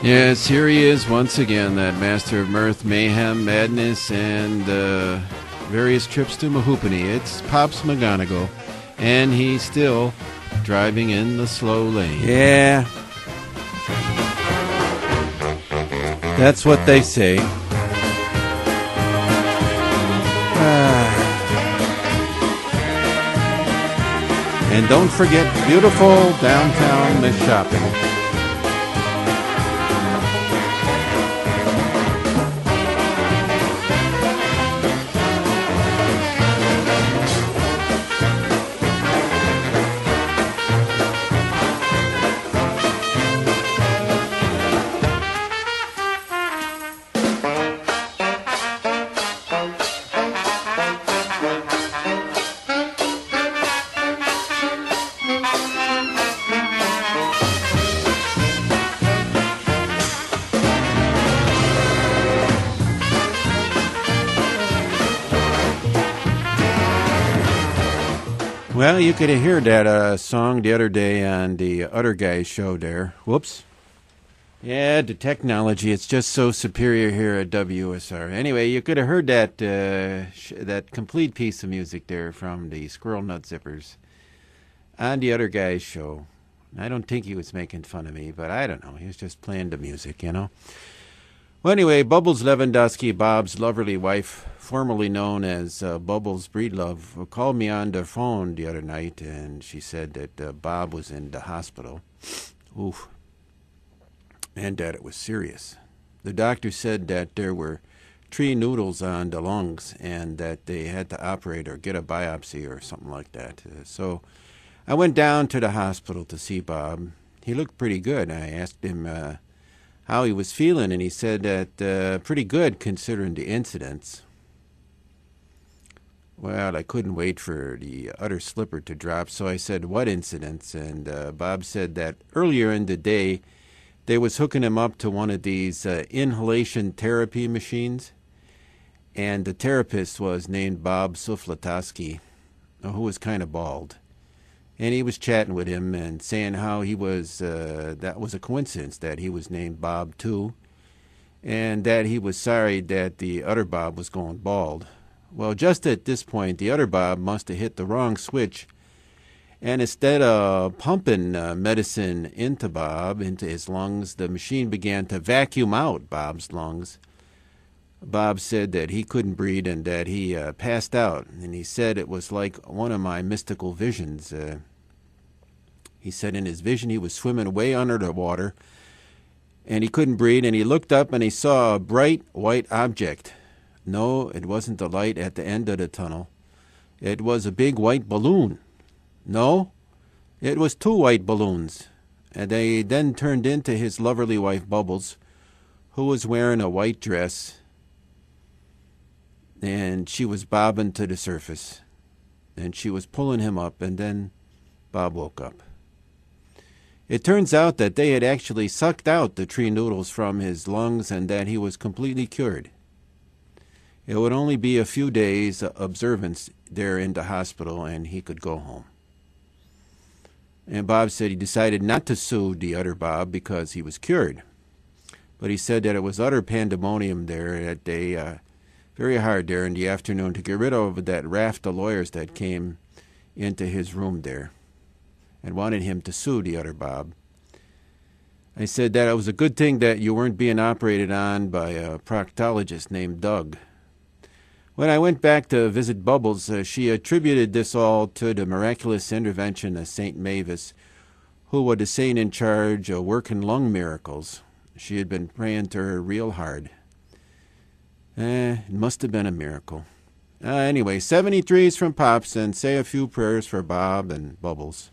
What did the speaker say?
Yes, here he is once again, that master of mirth, mayhem, madness, and various trips to Mahoopany. It's Pops McGonigal, and he's still driving in the slow lane. Yeah. That's what they say. And don't forget beautiful downtown Mishaps. Well, you could hear that song the other day on the other guy's show there. Whoops. Yeah, the technology, it's just so superior here at WSR. Anyway, you could have heard that that complete piece of music there from the Squirrel Nut Zippers on the other guy's show. I don't think he was making fun of me, but I don't know. He was just playing the music, you know. Well, anyway, Bubbles Lewandowski, Bob's loverly wife, formerly known as Bubbles Breedlove, called me on the phone the other night, and she said that Bob was in the hospital. Oof. And that it was serious. The doctor said that there were 3 noodles on the lungs and that they had to operate or get a biopsy or something like that. So I went down to the hospital to see Bob. He looked pretty good. I asked him how he was feeling, and he said that pretty good considering the incidents. Well, I couldn't wait for the other slipper to drop, so I said, what incidents? And Bob said that earlier in the day, they was hooking him up to one of these inhalation therapy machines, and the therapist was named Bob Suflatoski, who was kind of bald. And he was chatting with him and saying how he was, that was a coincidence that he was named Bob too, and that he was sorry that the other Bob was going bald. Well, just at this point, the other Bob must have hit the wrong switch, and instead of pumping medicine into Bob, into his lungs, the machine began to vacuum out Bob's lungs. Bob said that he couldn't breathe and that he passed out, and he said it was like one of my mystical visions. He said in his vision he was swimming way under the water, and he couldn't breathe, and he looked up and he saw a bright white object. No, it wasn't the light at the end of the tunnel. It was a big white balloon. No, it was 2 white balloons, and they then turned into his loverly wife Bubbles, who was wearing a white dress, and she was bobbing to the surface, and she was pulling him up, and then Bob woke up. It turns out that they had actually sucked out the 3 noodles from his lungs and that he was completely cured. It would only be a few days observance there in the hospital, and he could go home. And Bob said he decided not to sue the other Bob because he was cured. But he said that it was utter pandemonium there that day, very hard there in the afternoon to get rid of that raft of lawyers that came into his room there and wanted him to sue the other Bob. I said that it was a good thing that you weren't being operated on by a proctologist named Doug. When I went back to visit Bubbles, she attributed this all to the miraculous intervention of St. Mavis, who was the saint in charge of working lung miracles. She had been praying to her real hard. It must have been a miracle. Anyway, 73s from Pops, and say a few prayers for Bob and Bubbles.